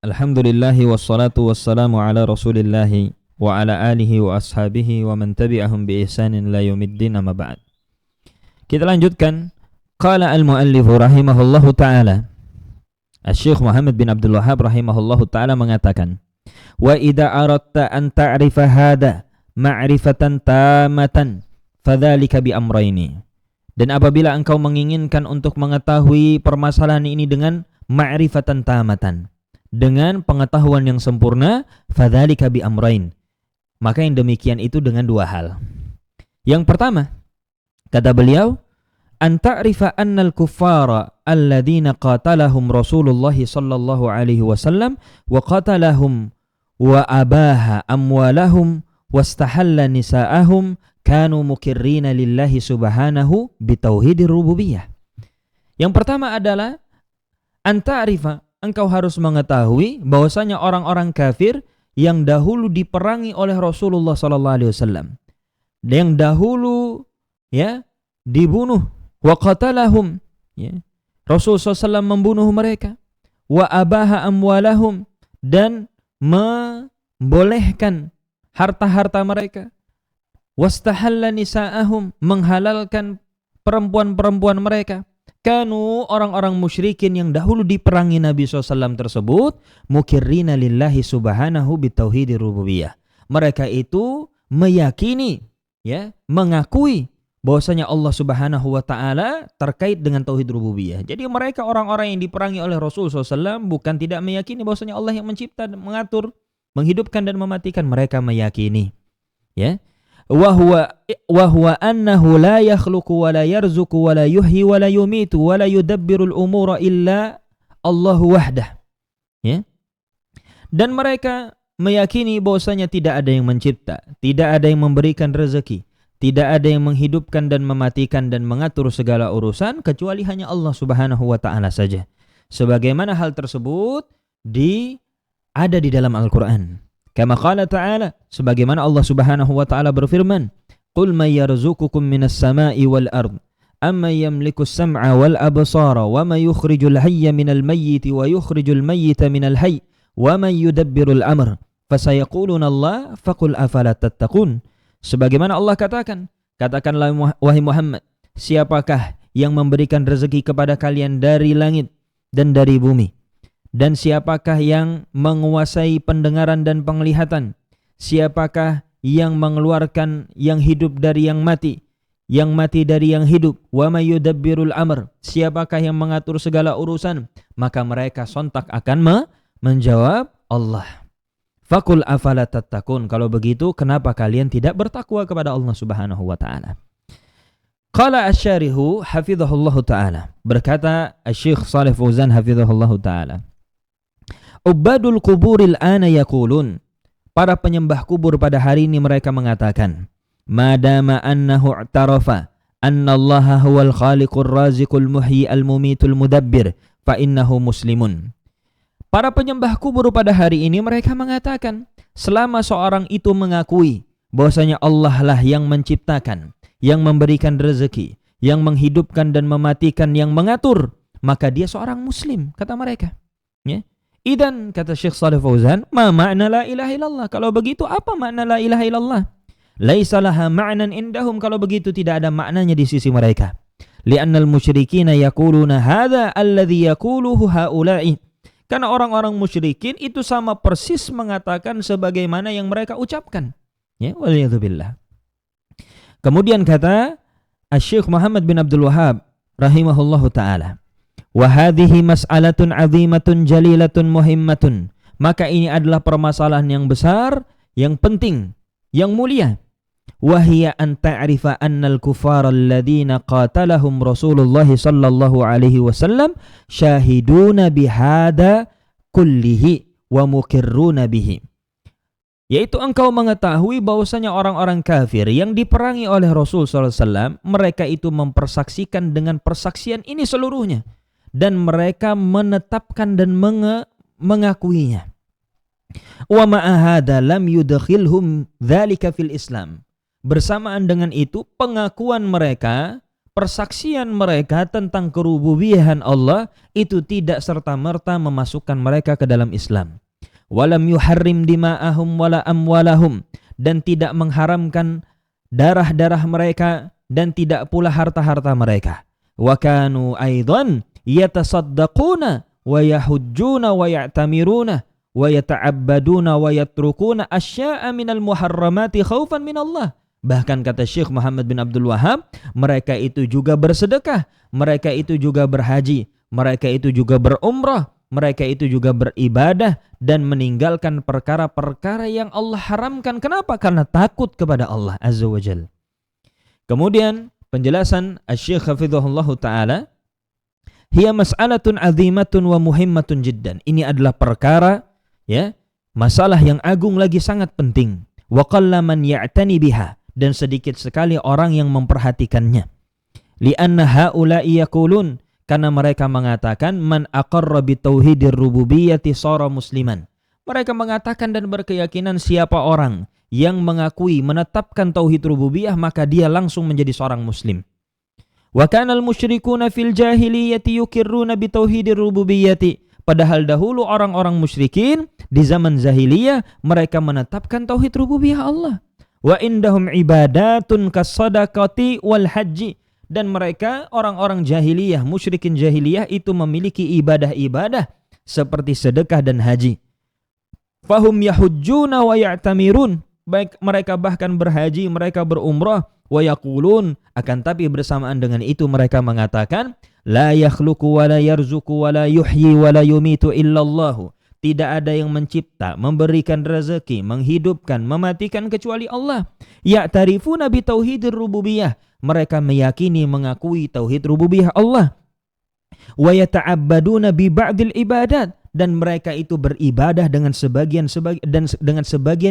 Alhamdulillahi wassalatu wassalamu ala rasulillahi wa ala alihi wa ashabihi wa man tabi'ahum bi ihsanin la yaumiddin amma ba'd. Kita lanjutkan. Qala al-muallifu rahimahullahu ta'ala. Asy-Syaikh Muhammad bin Abdul Wahhab rahimahullahu ta'ala mengatakan, wa idza aradta an ta'rifa hada ma'rifatan tamatan fadzalika bi amrayni. Dan apabila engkau menginginkan untuk mengetahui permasalahan ini dengan ma'rifatan tamatan, dengan pengetahuan yang sempurna, fadzalika bi amrain, maka yang demikian itu dengan dua hal. Yang pertama, kata beliau, an ta'rifa annal kuffara alladzina qatalahum Rasulullah sallallahu alaihi wasallam wa qatalahum wa abaha amwalahum wastahalla nisa'ahum kanu mukirrina lillahi subhanahu bitauhidir rububiyah. Yang pertama adalah an ta'rifa, engkau harus mengetahui bahwasanya orang-orang kafir yang dahulu diperangi oleh Rasulullah sallallahu alaihi wasallam, yang dahulu dibunuh, wa qatalahum, Rasulullah SAW membunuh mereka, wa abaha amwalahum, dan membolehkan harta-harta mereka, wastahalla nisa'ahum, menghalalkan perempuan-perempuan mereka. Kanu, orang-orang musyrikin yang dahulu diperangi Nabi SAW tersebut, mukirrina lillahi subhanahu bitauhidir rububiyah. Mereka itu meyakini, mengakui bahwasanya Allah Subhanahu wa taala terkait dengan tauhid rububiyah. Jadi mereka orang-orang yang diperangi oleh Rasul SAW bukan tidak meyakini bahwasanya Allah yang mencipta, mengatur, menghidupkan dan mematikan. Mereka meyakini, wa huwa annahu la yakhluqu wa la yarzuqu wa la yuhyi wa la yumitu wa la yudabbirul umura illa Allahu wahdah. Dan mereka meyakini bahwasanya tidak ada yang mencipta, tidak ada yang memberikan rezeki, tidak ada yang menghidupkan dan mematikan dan mengatur segala urusan kecuali hanya Allah Subhanahu wa taala saja. Sebagaimana hal tersebut ada di dalam Al-Qur'an. Kama qala ta'ala, sebagaimana Allah Subhanahu wa taala berfirman, qul may yarzuqukum minas sama'i wal ard amma yamliku as-sam'a wal absara wa may yukhrijul hayya minal mayyiti wa yukhrijul mayyita minal hayy wa may yudabbirul amr fasayaquluna Allah faqul afala tattaqun. Sebagaimana Allah katakanlah wahai Muhammad, siapakah yang memberikan rezeki kepada kalian dari langit dan dari bumi? Dan siapakah yang menguasai pendengaran dan penglihatan? Siapakah yang mengeluarkan yang hidup dari yang mati dari yang hidup? Wa may yudabbirul amr, siapakah yang mengatur segala urusan? Maka mereka sontak akan menjawab Allah. Faqul afala tattaqun, kalau begitu kenapa kalian tidak bertakwa kepada Allah Subhanahu wa taala? Qala asy-syarihu hafizahullahu taala, berkata Asy-Syaikh Shalih Fauzan hafizahullahu taala, Ubadul kuburil ana yaqulun, para penyembah kubur pada hari ini mereka mengatakan, madama annahu i'tarafa annallaha huwal khaliqur raziqul muhyi al mumitul mudabbir fa innahu muslimun. Para penyembah kubur pada hari ini mereka mengatakan, selama seorang itu mengakui bahwasanya Allah lah yang menciptakan, yang memberikan rezeki, yang menghidupkan dan mematikan, yang mengatur, maka dia seorang muslim, kata mereka. Idan, kata Syekh Shalih Fauzan, ma ma'na la ilaha illallah? Kalau begitu apa makna la ilaha illallah? Laisa laha ma'nan indahum, kalau begitu tidak ada maknanya di sisi mereka. Li'annal musyrikina yaquluna hadza alladhi yaquluhu haula'i. Karena orang-orang musyrikin itu sama persis mengatakan sebagaimana yang mereka ucapkan. Waliyadzubillah. Kemudian kata Asy-Syaikh Muhammad bin Abdul Wahhab rahimahullahu taala, wa hadhihi mas'alatun 'azimatun jalilatun muhimmatun, maka ini adalah permasalahan yang besar, yang penting, yang mulia. Wa hiya an ta'rifa annal kuffara alladziina qatalahum Rasulullah sallallahu alaihi wasallam syahiduna bihada kullihi wa mukirruna bihi. Yaitu engkau mengetahui bahwasanya orang-orang kafir yang diperangi oleh Rasul sallallahu alaihi wasallam, mereka itu mempersaksikan dengan persaksian ini seluruhnya, dan mereka menetapkan dan mengakuinya. Wa ma'a hadza lam yudkhilhum dzalika fil Islam. Bersamaan dengan itu pengakuan mereka, persaksian mereka tentang kerububiyahan Allah itu tidak serta-merta memasukkan mereka ke dalam Islam. Walam yuharrim dima'ahum wala amwalahum, dan tidak mengharamkan darah-darah mereka dan tidak pula harta-harta mereka. Wa kanu aidan yatasaddaquna wa yahujjuna wa ya'tamiruna wa yata'abbaduna wa yatrukuna asya'a minal muharramati khaufan minallah. Bahkan kata Syekh Muhammad bin Abdul Wahab, mereka itu juga bersedekah, mereka itu juga berhaji, mereka itu juga berumrah, mereka itu juga beribadah dan meninggalkan perkara-perkara yang Allah haramkan. Kenapa? Karena takut kepada Allah Azza wa Jalla. Kemudian penjelasan Asy-Syaikh hafizahullah taala, hiya mas'alatun 'azimatun wa muhimmatun jiddan. Ini adalah perkara, ya, masalah yang agung lagi sangat penting. Wa qalla man ya'tani biha, dan sedikit sekali orang yang memperhatikannya. Li'anna haula'i yaqulun, karena mereka mengatakan man aqarra bi tauhidir rububiyyati shara musliman. Mereka mengatakan dan berkeyakinan siapa orang yang mengakui menetapkan tauhid rububiyah maka dia langsung menjadi seorang muslim. Wa kana al-musyrikuuna fil jahiliyyati yukirruna bi tauhidir rububiyyati. Padahal dahulu orang-orang musyrikin di zaman jahiliyah mereka menetapkan tauhid rububiyah Allah. Wa indahum ibadatun kasadaqati wal haji, dan mereka orang-orang jahiliyah, musyrikin jahiliyah itu memiliki ibadah-ibadah seperti sedekah dan haji. Fahum yahujjuna wa ya'tamirun, baik mereka bahkan berhaji, mereka berumrah, wa yaqulun, akan tapi bersamaan dengan itu mereka mengatakan la yakhluqu wa la yarzuqu wa la yuhyi wa la yumitu illallahu. Tidak ada yang mencipta, memberikan rezeki, menghidupkan, mematikan kecuali Allah. Ya'tarifuna bi tauhidir rububiyah. Mereka meyakini, mengakui tauhid rububiyah Allah. Wa yata'abbaduna bi ba'dil ibadat, dan mereka itu beribadah dengan sebagian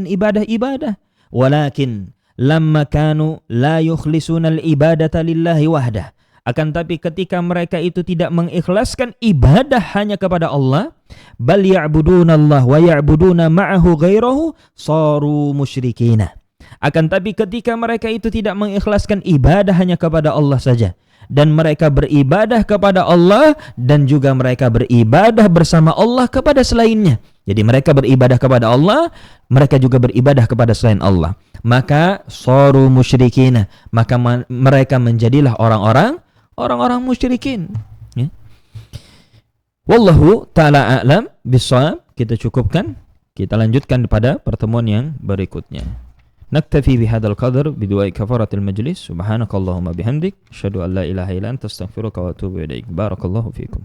ibadah-ibadah. Walakin lamma kanu la yukhlisuna al-ibadata lillahi wahdah. Akan tapi ketika mereka itu tidak mengikhlaskan ibadah hanya kepada Allah, bal ya'budunallah wa ya'buduna ma'ahu ghairahu saru musyrikina. Akan tapi ketika mereka itu tidak mengikhlaskan ibadah hanya kepada Allah saja, dan mereka beribadah kepada Allah dan juga mereka beribadah bersama Allah kepada selainnya. Jadi mereka beribadah kepada Allah, mereka juga beribadah kepada selain Allah. Maka saru musyrikina, maka mereka menjadilah orang-orang musyrikin. Ya. Wallahu ta'ala a'lam bissawab. Kita cukupkan. Kita lanjutkan pada pertemuan yang berikutnya. Naktafi bihadzal qadar bidu'ai kafaratil majlis. Subhanakallahumma bihamdik asyhadu an la ilaha illa anta astaghfiruka wa atubu ilaik. Barakallahu fikum.